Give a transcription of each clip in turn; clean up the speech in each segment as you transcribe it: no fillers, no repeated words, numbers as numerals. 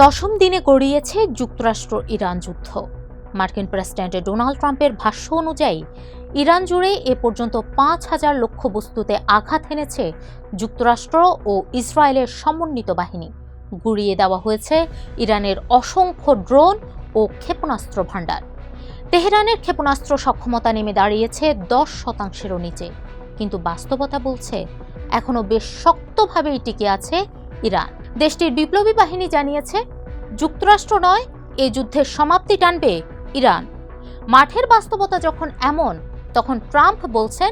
দশম দিনে গড়িয়েছে যুক্তরাষ্ট্র ইরান যুদ্ধ। মার্কিন প্রেসিডেন্ট ডোনাল্ড ট্রাম্পের ভাষ্য অনুযায়ী ইরান জুড়ে এ পর্যন্ত ৫,০০০ লক্ষ্যবস্তুতে আঘাত এনেছে যুক্তরাষ্ট্র ও ইসরায়েলের সমন্বিত বাহিনী। গুড়িয়ে দেওয়া হয়েছে ইরানের অসংখ্য ড্রোন ও ক্ষেপণাস্ত্র ভাণ্ডার। তেহরানের ক্ষেপণাস্ত্র সক্ষমতা নেমে দাঁড়িয়েছে 10%-এরও নিচে। কিন্তু বাস্তবতা বলছে এখনো বেশ শক্তভাবেই টিকে আছে ইরান। দেশটির বিপ্লবী বাহিনী জানিয়েছে, যুক্তরাষ্ট্র নয়, এ যুদ্ধের সমাপ্তি টানবে ইরান। মাঠের বাস্তবতা যখন এমন, তখন ট্রাম্প বলছেন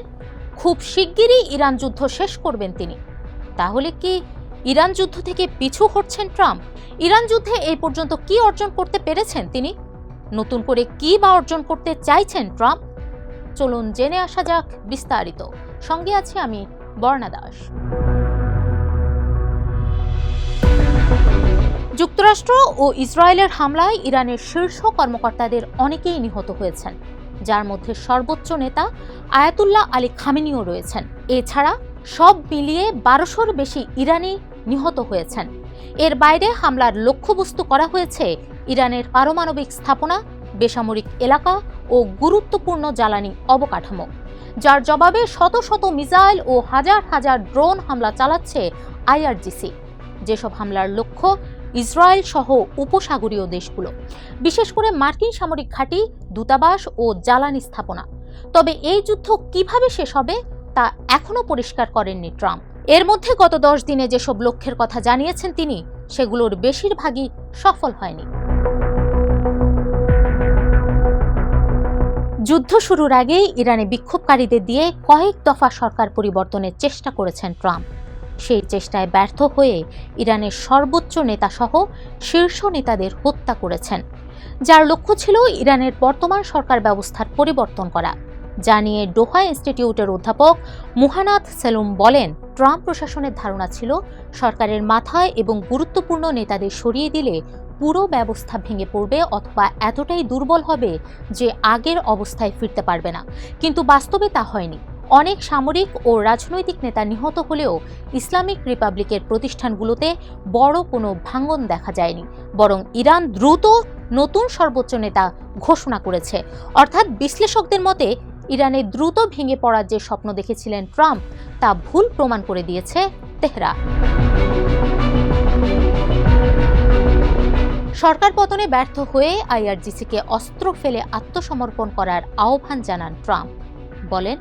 খুব শিগগিরই ইরান যুদ্ধ শেষ করবেন তিনি। তাহলে কি ইরান যুদ্ধ থেকে পিছু হটছেন ট্রাম্প? ইরান যুদ্ধে এই পর্যন্ত কি অর্জন করতে পেরেছেন তিনি? নতুন করে কি বা অর্জন করতে চাইছেন ট্রাম্প? চলুন জেনে আসা যাক বিস্তারিত। সঙ্গে আছি আমি বর্ণা দাস। যুক্তরাষ্ট্র ও ইসরায়েলের হামলায় ইরানের শীর্ষ কর্মকর্তাদের অনেকেই নিহত হয়েছেন, যার মধ্যে সর্বোচ্চ নেতা আয়াতুল্লাহ আলী খামেনিও রয়েছেন। এছাড়া সব মিলিয়ে ১২০০-র বেশি ইরানি নিহত হয়েছেন। এর বাইরে হামলার লক্ষ্যবস্তু করা হয়েছে ইরানের পারমাণবিক স্থাপনা, বেসামরিক এলাকা ও গুরুত্বপূর্ণ জ্বালানি অবকাঠামো, যার জবাবে শত শত মিসাইল ও হাজার হাজার ড্রোন হামলা চালাচ্ছে আইআরজিসি। যেসব হামলার লক্ষ্য ইসরায়েল সহ উপসাগরীয় দেশগুলো, বিশেষ করে মার্কিন সামরিক ঘাঁটি, দূতাবাস ও জ্বালানি স্থাপনা। তবে এই যুদ্ধ কিভাবে শেষ হবে তা এখনো পরিষ্কার করেননি ট্রাম্প। এর মধ্যে গত 10 দিনে যেসব লক্ষ্যের কথা জানিয়েছেন তিনি, সেগুলোর বেশিরভাগই সফল হয়নি। যুদ্ধ শুরুর আগেই ইরানে বিক্ষোভকারীদের দিয়ে কয়েক দফা সরকার পরিবর্তনের চেষ্টা করেছেন ট্রাম্প। সেই চেষ্টায় ব্যর্থ হয়ে ইরানের সর্বোচ্চ নেতাসহ শীর্ষ নেতাদের হত্যা করেছেন, যার লক্ষ্য ছিল ইরানের বর্তমান সরকার ব্যবস্থার পরিবর্তন করা। যা নিয়ে ডোহা ইনস্টিটিউটের অধ্যাপক মুহানাদ সেলুম বলেন, ট্রাম্প প্রশাসনের ধারণা ছিল সরকারের মাথায় এবং গুরুত্বপূর্ণ নেতাদের সরিয়ে দিলে পুরো ব্যবস্থা ভেঙে পড়বে অথবা এতটাই দুর্বল হবে যে আগের অবস্থায় ফিরতে পারবে না। কিন্তু বাস্তবে তা হয়নি। অনেক সামরিক ও রাজনৈতিক নেতা নিহত হলেও ইসলামিক রিপাবলিকের প্রতিষ্ঠানগুলোতে বড় কোনো ভাঙন দেখা যায়নি, বরং ইরান দ্রুত নতুন সর্বোচ্চ নেতা ঘোষণা করেছে। অর্থাৎ বিশ্লেষকদের মতে ইরানে দ্রুত ভেঙে পড়ার যে স্বপ্ন দেখেছিলেন ট্রাম্প, তা ভুল প্রমাণ করে দিয়েছে তেহরান। সরকার পতনে ব্যর্থ হয়ে আইআরজিসিকে অস্ত্র ফেলে আত্মসমর্পণ করার আহ্বান জানান ট্রাম্প। বলেন,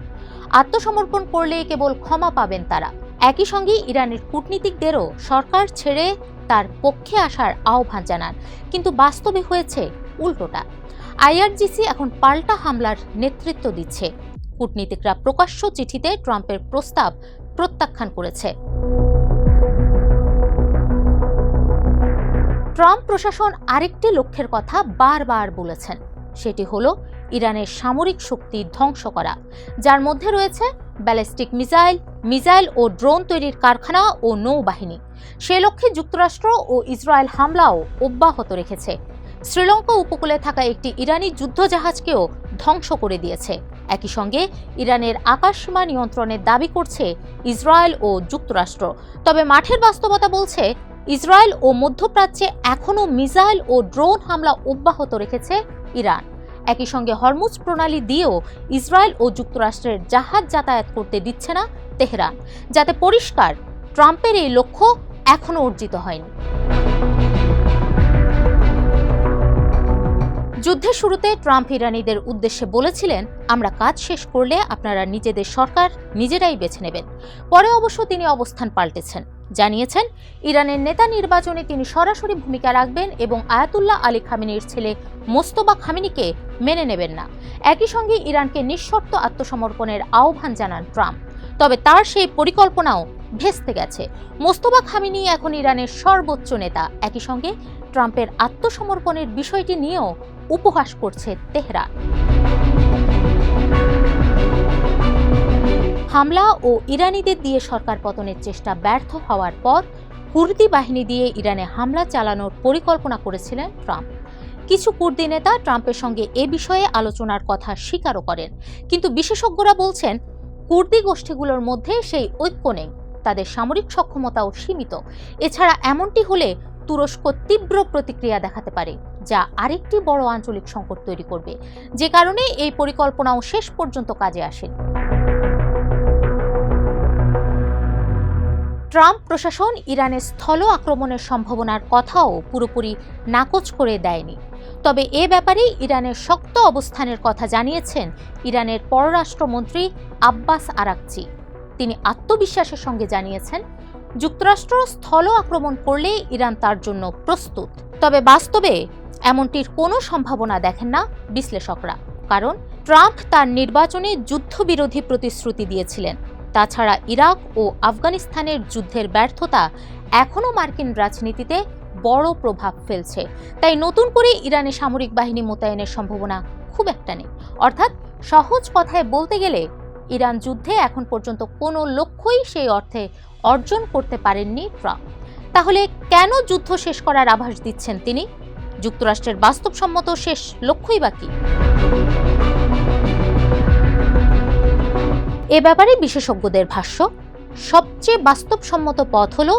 আত্মসমর্পণ করলে কেবল ক্ষমা পাবেন তারা। একই সঙ্গে ইরানের কূটনীতিকদেরও সরকার ছেড়ে তার পক্ষে আসার আহ্বান জানান। কিন্তু বাস্তবে হয়েছে উল্টোটা। আইআরজিসি এখন পাল্টা হামলার নেতৃত্ব দিচ্ছে। কূটনীতিকরা প্রকাশ্য চিঠিতে ট্রাম্পের প্রস্তাব প্রত্যাখ্যান করেছে। ট্রাম্প প্রশাসন আরেকটি লক্ষ্যের কথা বারবার বলেছেন, সেটি হলো ইরানের সামরিক শক্তি ধ্বংস করা, যার মধ্যে রয়েছে ব্যালিস্টিক মিসাইল ও ড্রোন তৈরির কারখানা ও নৌবাহিনী। সে লক্ষ্যে যুক্তরাষ্ট্র ও ইসরায়েল হামলাও অব্যাহত রেখেছে। শ্রীলঙ্কা উপকূলে থাকা একটি ইরানি যুদ্ধজাহাজকেও ধ্বংস করে দিয়েছে। একই সঙ্গে ইরানের আকাশসীমা নিয়ন্ত্রণের দাবি করছে ইসরায়েল ও যুক্তরাষ্ট্র। তবে মাঠের বাস্তবতা বলছে ইসরায়েল ও মধ্যপ্রাচ্যে এখনও মিসাইল ও ড্রোন হামলা অব্যাহত রেখেছে ইরান। একই সঙ্গে হরমুজ প্রণালী দিয়েও ইসরায়েল ও যুক্তরাষ্ট্রের জাহাজ যাতায়াত করতে দিচ্ছে না তেহরান। যাতে পরিষ্কার, ট্রাম্পের এই লক্ষ্য এখনো অর্জিত হয়নি। যুদ্ধের শুরুতে ট্রাম্প ইরানিদের উদ্দেশ্যে বলেছিলেন, আমরা কাজ শেষ করলে আপনারা নিজেদের সরকার নিজেরাই বেছে নেবেন। পরে অবশ্য তিনি অবস্থান পাল্টেছেন, জানিয়েছেন ইরানের নেতা নির্বাচনে তিনি সরাসরি ভূমিকা রাখবেন এবং আয়াতুল্লাহ আলী খামেনির ছেলে মোস্তফা খামেনিকে মেনে নেবেন না। একই সঙ্গে ইরানকে নিঃশর্ত আত্মসমর্পণের আহ্বান জানান ট্রাম্প। তবে তার সেই পরিকল্পনাও ভেস্তে গেছে। মোস্তফা খামেনি এখন ইরানের সর্বোচ্চ নেতা। একই সঙ্গে ট্রাম্পের আত্মসমর্পণের বিষয়টি নিয়েও উপহাস করছে তেহরান। হামলা ও ইরানিদের দিয়ে সরকার পতনের চেষ্টা ব্যর্থ হওয়ার পর কুর্দি বাহিনী দিয়ে ইরানে হামলা চালানোর পরিকল্পনা করেছিলেন ট্রাম্প। কিছু কুর্দি নেতা ট্রাম্পের সঙ্গে এ বিষয়ে আলোচনার কথা স্বীকারও করেন। কিন্তু বিশেষজ্ঞরা বলছেন, কুর্দি গোষ্ঠীগুলোর মধ্যে সেই ঐক্য নেই, তাদের সামরিক সক্ষমতাও সীমিত। এছাড়া এমনটি হলে তুরস্ক তীব্র প্রতিক্রিয়া দেখাতে পারে, যা আরেকটি বড় আঞ্চলিক সংকট তৈরি করবে, যে কারণে এই পরিকল্পনাও শেষ পর্যন্ত কাজে আসেনি। ট্রাম্প প্রশাসন ইরানের স্থল আক্রমণের সম্ভাবনার কথাও পুরোপুরি নাকচ করে দেয়নি। তবে এ ব্যাপারে ইরানের শক্ত অবস্থানের কথা জানিয়েছেন ইরানের পররাষ্ট্রমন্ত্রী আব্বাস আরাকচি। তিনি আত্মবিশ্বাসের সঙ্গে জানিয়েছেন, যুক্তরাষ্ট্র স্থল আক্রমণ করলে ইরান তার জন্য প্রস্তুত। তবে বাস্তবে এমনটির কোনো সম্ভাবনা দেখেন না বিশ্লেষকরা, কারণ ট্রাম্প তার নির্বাচনে যুদ্ধবিরোধী প্রতিশ্রুতি দিয়েছিলেন। তাছাড়া ইরাক ও আফগানিস্তানের যুদ্ধের ব্যর্থতা এখনও মার্কিন রাজনীতিতে বড় প্রভাব ফেলছে। তাই নতুন করে ইরানে সামরিক বাহিনী মোতায়েনের সম্ভাবনা খুব একটা নেই। অর্থাৎ সহজ কথায় বলতে গেলে ইরান যুদ্ধে এখন পর্যন্ত কোনো লক্ষ্যই সেই অর্থে অর্জন করতে পারেননি ট্রাম্প। তাহলে কেন যুদ্ধ শেষ করার আভাস দিচ্ছেন তিনি? যুক্তরাষ্ট্রের বাস্তবসম্মত শেষ লক্ষ্যই বা কি? এ ব্যাপারে বিশেষজ্ঞদের ভাষ্য, সবচেয়ে বাস্তবসম্মত পথ হল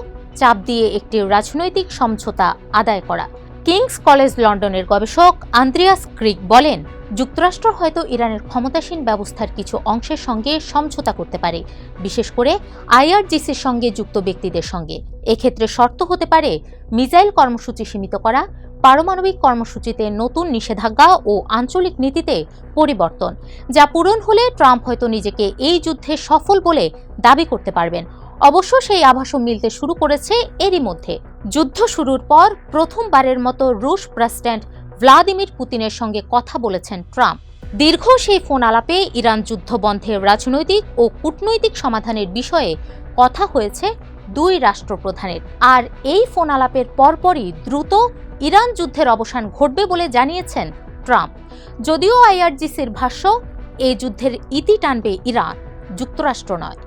চাপ দিয়ে একটি রাজনৈতিক সমঝোতা আদায় করা। কিংস কলেজ লন্ডনের গবেষক আন্দ্রিয়াস ক্রিক বলেন, যুক্তরাষ্ট্র হয়তো ইরানের ক্ষমতাসীন ব্যবস্থার কিছু অংশের সঙ্গে সমঝোতা করতে পারে, বিশেষ করে আইআরজিসির সঙ্গে যুক্ত ব্যক্তিদের সঙ্গে। এক্ষেত্রে শর্ত হতে পারে মিসাইল কর্মসূচি সীমিত করা, পারমাণবিক কর্মসূচিতে নতুন নিষেধাজ্ঞা ও আঞ্চলিক নীতিতে পরিবর্তন, যা পূরণ হলে ট্রাম্প হয়তো নিজেকে এই যুদ্ধে সফল বলে দাবি করতে পারবেন। অবশ্য সেই আভাসও মিলতে শুরু করেছে এরই মধ্যে। যুদ্ধ শুরুর পর প্রথমবারের মতো রুশ প্রেসিডেন্ট ভ্লাদিমির পুতিনের সঙ্গে কথা বলেছেন ট্রাম্প। দীর্ঘ সেই ফোন আলাপে ইরান যুদ্ধ বন্ধের রাজনৈতিক ও কূটনৈতিক সমাধানের বিষয়ে কথা হয়েছে দুই রাষ্ট্রপ্রধানের। আর এই ফোন আলাপের পরপরই দ্রুত ইরান যুদ্ধের অবসান ঘটবে বলে জানিয়েছেন ট্রাম্প। যদিও আইআরজিসির ভাষ্য, এই যুদ্ধের ইতি টানবে ইরান, যুক্তরাষ্ট্র নয়।